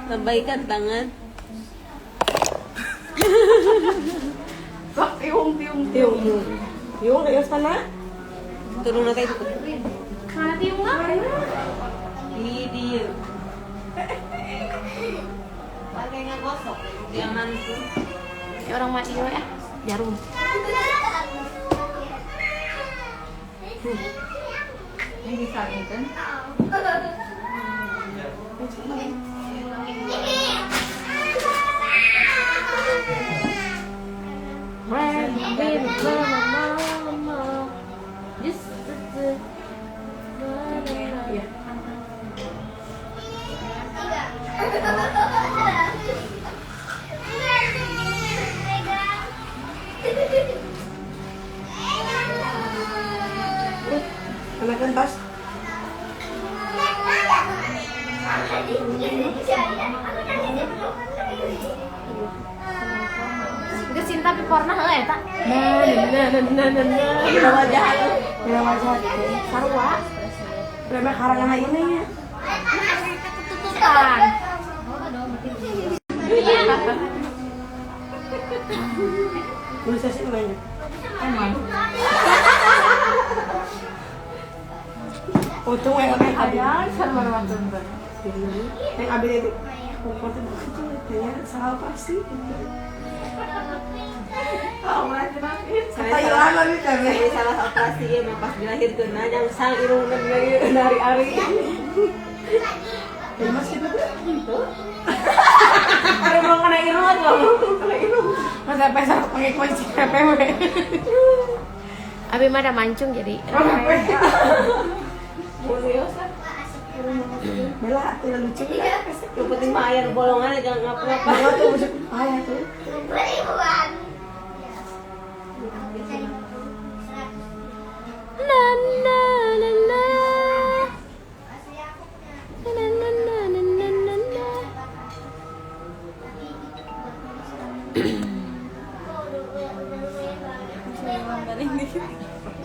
Lambaikan tangan. Sok tiung. Yung kayo sana? Turun na tayo. Mana tiung lah? Di dia. Pakai nggak gosok. Jangan tuh. Ya orang mati ya. Jarum. Ini disaring kan? Anak tas. Itu cinta piporna heeh eta. Bila wajah Sarua. Berapa karangan ini ya? Tutupan. Bisa sih banyak. Emang. Untung yang abi. Ada sama waktu itu. Yang abi itu. Pokoknya begitu ya salah pasti. Saya salah operasi ya, pas dilahirkan aja sang irung dari ari. Ya masih betul. Ada mau kena irung atau kena irung? Masa pesar pakai kunci PPW. Abi mah ada mancung jadi. Bella tidak lucu ya. Yang penting mah air bolongan jangan ngapa-ngapa. Bella tuh masuk ayah tuh. Na na na na. Na na na na na na na.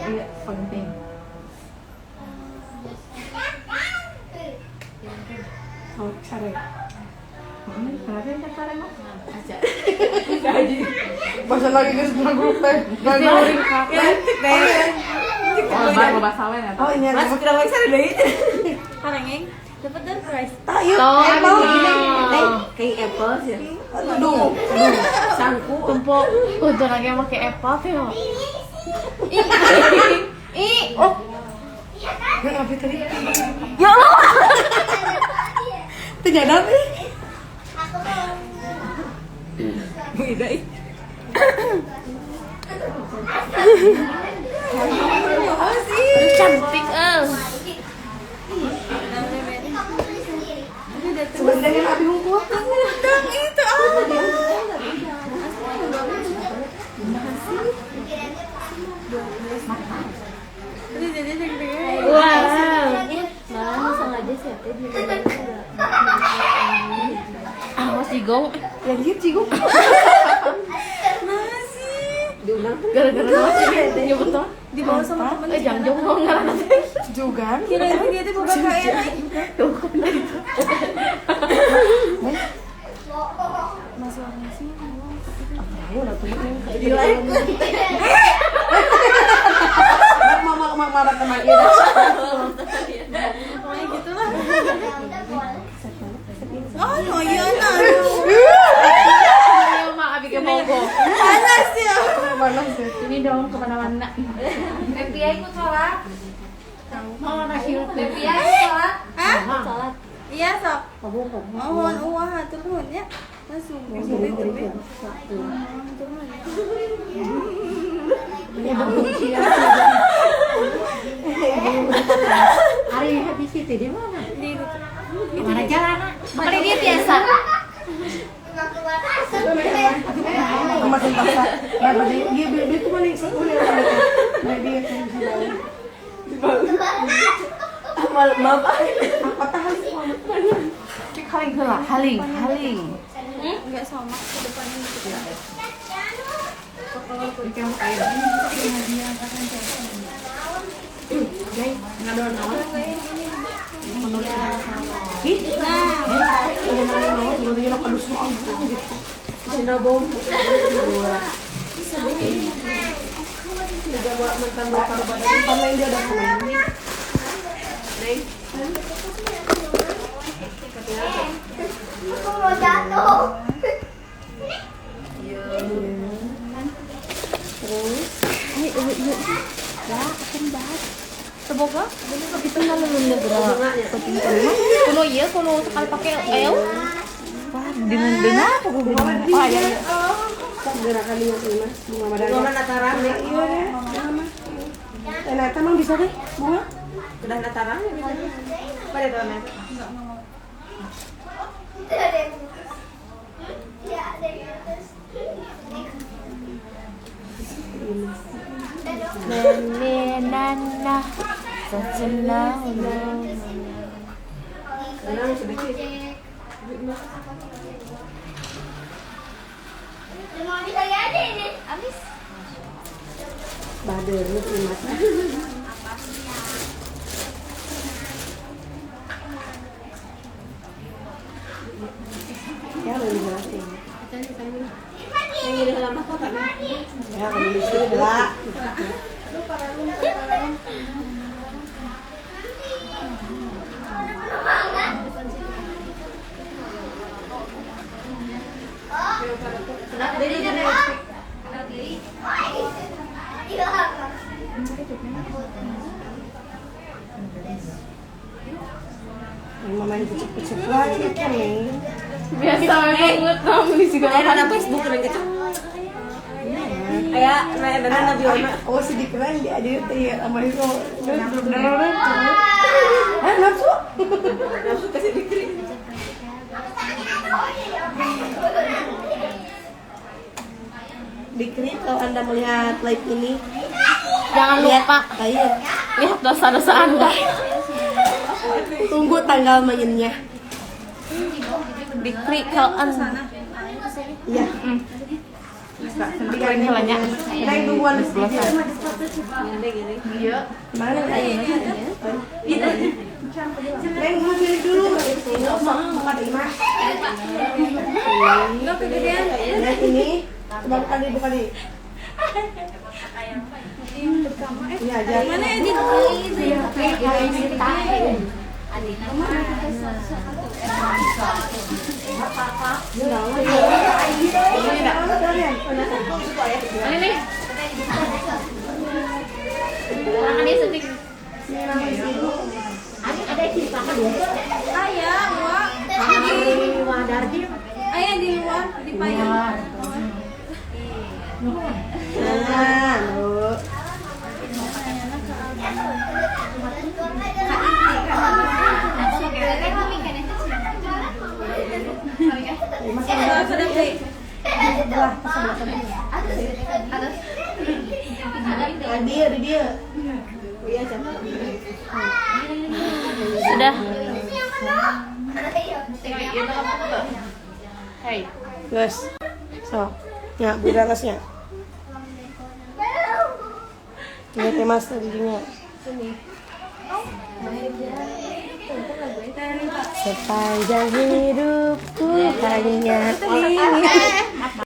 Iya, penting. Oh, sare. Kenapa yang sare mah? Aja. Bahasa lagi ke sebelah grup teh. Gak ngawurin kafe. Oh, ini ada. Mas kira sare deui. Parengeng. Dapat dan prize. Tayo. Kayak apple sih. Aduh. Sangku. Tumpuk. Udah lagi pakai apple tuh. Oh. Yang apa tadi? Ya Allah. Tidak ada nih. Beda ih. Cantik Sebenarnya abi hukum. Dan itu Wow. Malah sengaja sih Awas Cigong. Ya dia Cigong. Diundang Gara-gara masih dia betul. Dibawa sama temen. Jangan jongkong ngaran Juga. kira dia tuh bukan kayak Ayo udah tuh. di like. Mama marah sama dia. Kayak gitulah. Oh, iya nah. Ayo mak abi ke Bogo. Panas ya. Panas sih. Ini dong kemana-mana. FBI ikut sholat. Mau nasi FBI sholat. Hah? Sholat. Iya, sok. Mohon uang turun ya. Langsung turun. Hari habis itu di mana? Di mana jalan? Kali dia biasa. Sama pasar. Nah, dia tuh mana sih? Nah, dia yang bisa Amal bapak. apa tahu? Cek haling heula, haling. Enggak sama ke depannya gitu ya. Ngadon awas. Nah, udah makan mau tiba-tiba nak kadus mau gitu. Sinabong. Udah buat mentang bakar badan. Pamain dia udah kemarin. Neng. Aku mau jatuh. Terus Semoga itu nggak lulus gerak. Kuno iya, kuno sekali pakai ayo. Wah, dengan apa gue bilang? Oh ya. gerakan dia ini mas bunga Bunga madanya. nataran nih. Iya deh, sama. Nata emang bisa deh bunga. Udah nataran ya bisa. Pada tuh Neng. Ya, ada di atas. Menenana secenau. Tenang sedikit. Mau bisa aja ini. Habis. Bader lu imat. Ya boleh jelasin. Yang ini halaman kota Neng. Ya kalau bisa lah. Kenapa dia jadi Neng? Yang main kucuk-kucuk lagi kan nih. Biasa banget kamu di sini. Ada Facebook Neng kecil. Kayak Neng dan Nabi Ona. Oh sedih keren dia ada ya sama itu. Nafsu. Nafsu kasih dikri. Dikri kalau Anda melihat live ini Jangan lupa iya. lihat dosa-dosa Anda. Tunggu tanggal mainnya. Diklik kalau Anda. Iya. Diklik helanya. Kita tungguan di sini. Gini. Iya. Mana lagi? Neng mau pilih dulu. Enggak usah makan Ima. Enggak kegedean. Lihat ini. Coba buka di. Iya aja. Mana ya gitu? Ini nih. Tangan dia sedikit. Ada di pakai dulu. Ayah, Wak. Ayah di luar di payung. Nah, lu. Sudah beli. Sebelah. Ada dia. Oh iya, Cak. Sudah. Hai. Guys. So, ya, di atasnya. Lihat ya mas tadinya. Sepanjang hidupku hanya ingin